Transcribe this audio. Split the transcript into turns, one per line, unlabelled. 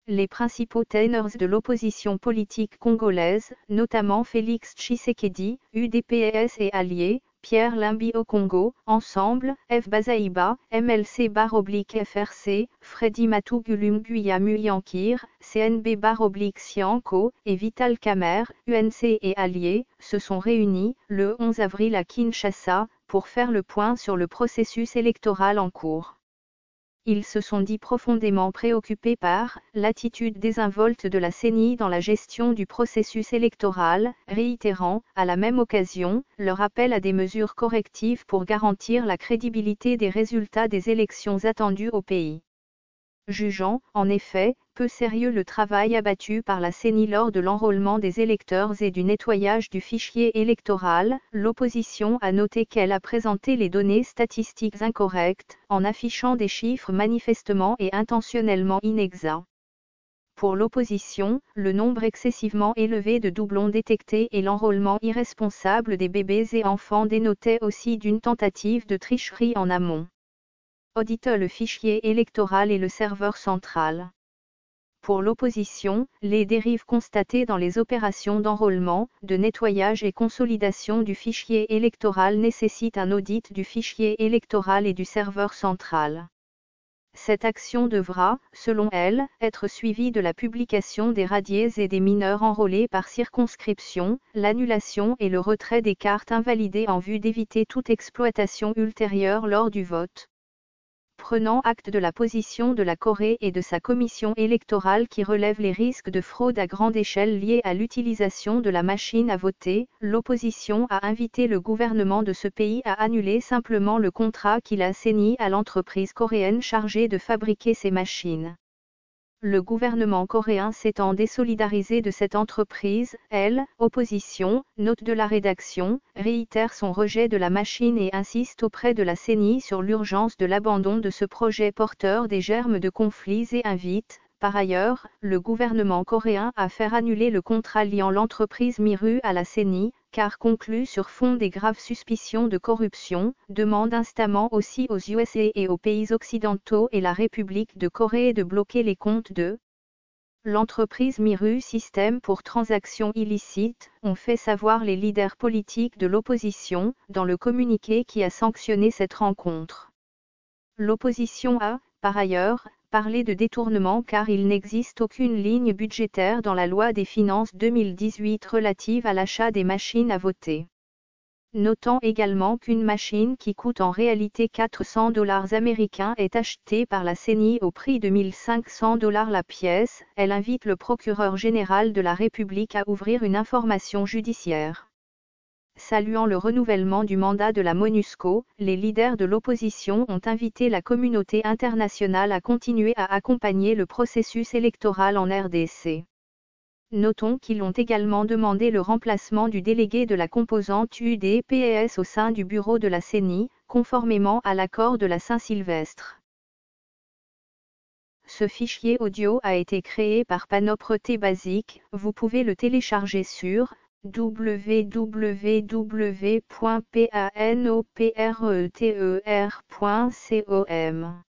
Les principaux ténors de l'opposition politique congolaise, notamment Félix Tshisekedi, UDPS et alliés, Pierre Lumbi au Congo, Ensemble, F. Bazaïba, MLC-FRC, Freddy Matugulu Nguya Muyankir, CNB-Sianko, et Vital Kamerhe, UNC et alliés, se sont réunis, le 11 avril à Kinshasa, pour faire le point sur le processus électoral en cours. Ils se sont dit profondément préoccupés par l'attitude désinvolte de la CENI dans la gestion du processus électoral, réitérant, à la même occasion, leur appel à des mesures correctives pour garantir la crédibilité des résultats des élections attendues au pays. Jugeant, en effet, peu sérieux le travail abattu par la CENI lors de l'enrôlement des électeurs et du nettoyage du fichier électoral, l'opposition a noté qu'elle a présenté les données statistiques incorrectes, en affichant des chiffres manifestement et intentionnellement inexacts. Pour l'opposition, le nombre excessivement élevé de doublons détectés et l'enrôlement irresponsable des bébés et enfants dénotaient aussi d'une tentative de tricherie en amont. Audite le fichier électoral et le serveur central. Pour l'opposition, les dérives constatées dans les opérations d'enrôlement, de nettoyage et consolidation du fichier électoral nécessitent un audit du fichier électoral et du serveur central. Cette action devra, selon elle, être suivie de la publication des radiés et des mineurs enrôlés par circonscription, l'annulation et le retrait des cartes invalidées en vue d'éviter toute exploitation ultérieure lors du vote. Prenant acte de la position de la Corée et de sa commission électorale qui relève les risques de fraude à grande échelle liés à l'utilisation de la machine à voter, l'opposition a invité le gouvernement de ce pays à annuler simplement le contrat qu'il a signé à l'entreprise coréenne chargée de fabriquer ces machines. Le gouvernement coréen s'étant désolidarisé de cette entreprise, elle, opposition, note de la rédaction, réitère son rejet de la machine et insiste auprès de la CENI sur l'urgence de l'abandon de ce projet porteur des germes de conflits et invite, par ailleurs, le gouvernement coréen à faire annuler le contrat liant l'entreprise Miru à la CENI, car conclu sur fond des graves suspicions de corruption, demande instamment aussi aux USA et aux pays occidentaux et la République de Corée de bloquer les comptes de l'entreprise Miru System pour transactions illicites, ont fait savoir les leaders politiques de l'opposition, dans le communiqué qui a sanctionné cette rencontre. L'opposition a, par ailleurs, parlé de détournement car il n'existe aucune ligne budgétaire dans la loi des finances 2018 relative à l'achat des machines à voter. Notant également qu'une machine qui coûte en réalité $400 américains est achetée par la CENI au prix de $1 500 la pièce, elle invite le procureur général de la République à ouvrir une information judiciaire. Saluant le renouvellement du mandat de la MONUSCO, les leaders de l'opposition ont invité la communauté internationale à continuer à accompagner le processus électoral en RDC. Notons qu'ils ont également demandé le remplacement du délégué de la composante UDPS au sein du bureau de la CENI, conformément à l'accord de la Saint-Sylvestre. Ce fichier audio a été créé par Panopre Basic, vous pouvez le télécharger sur www.panopreter.com.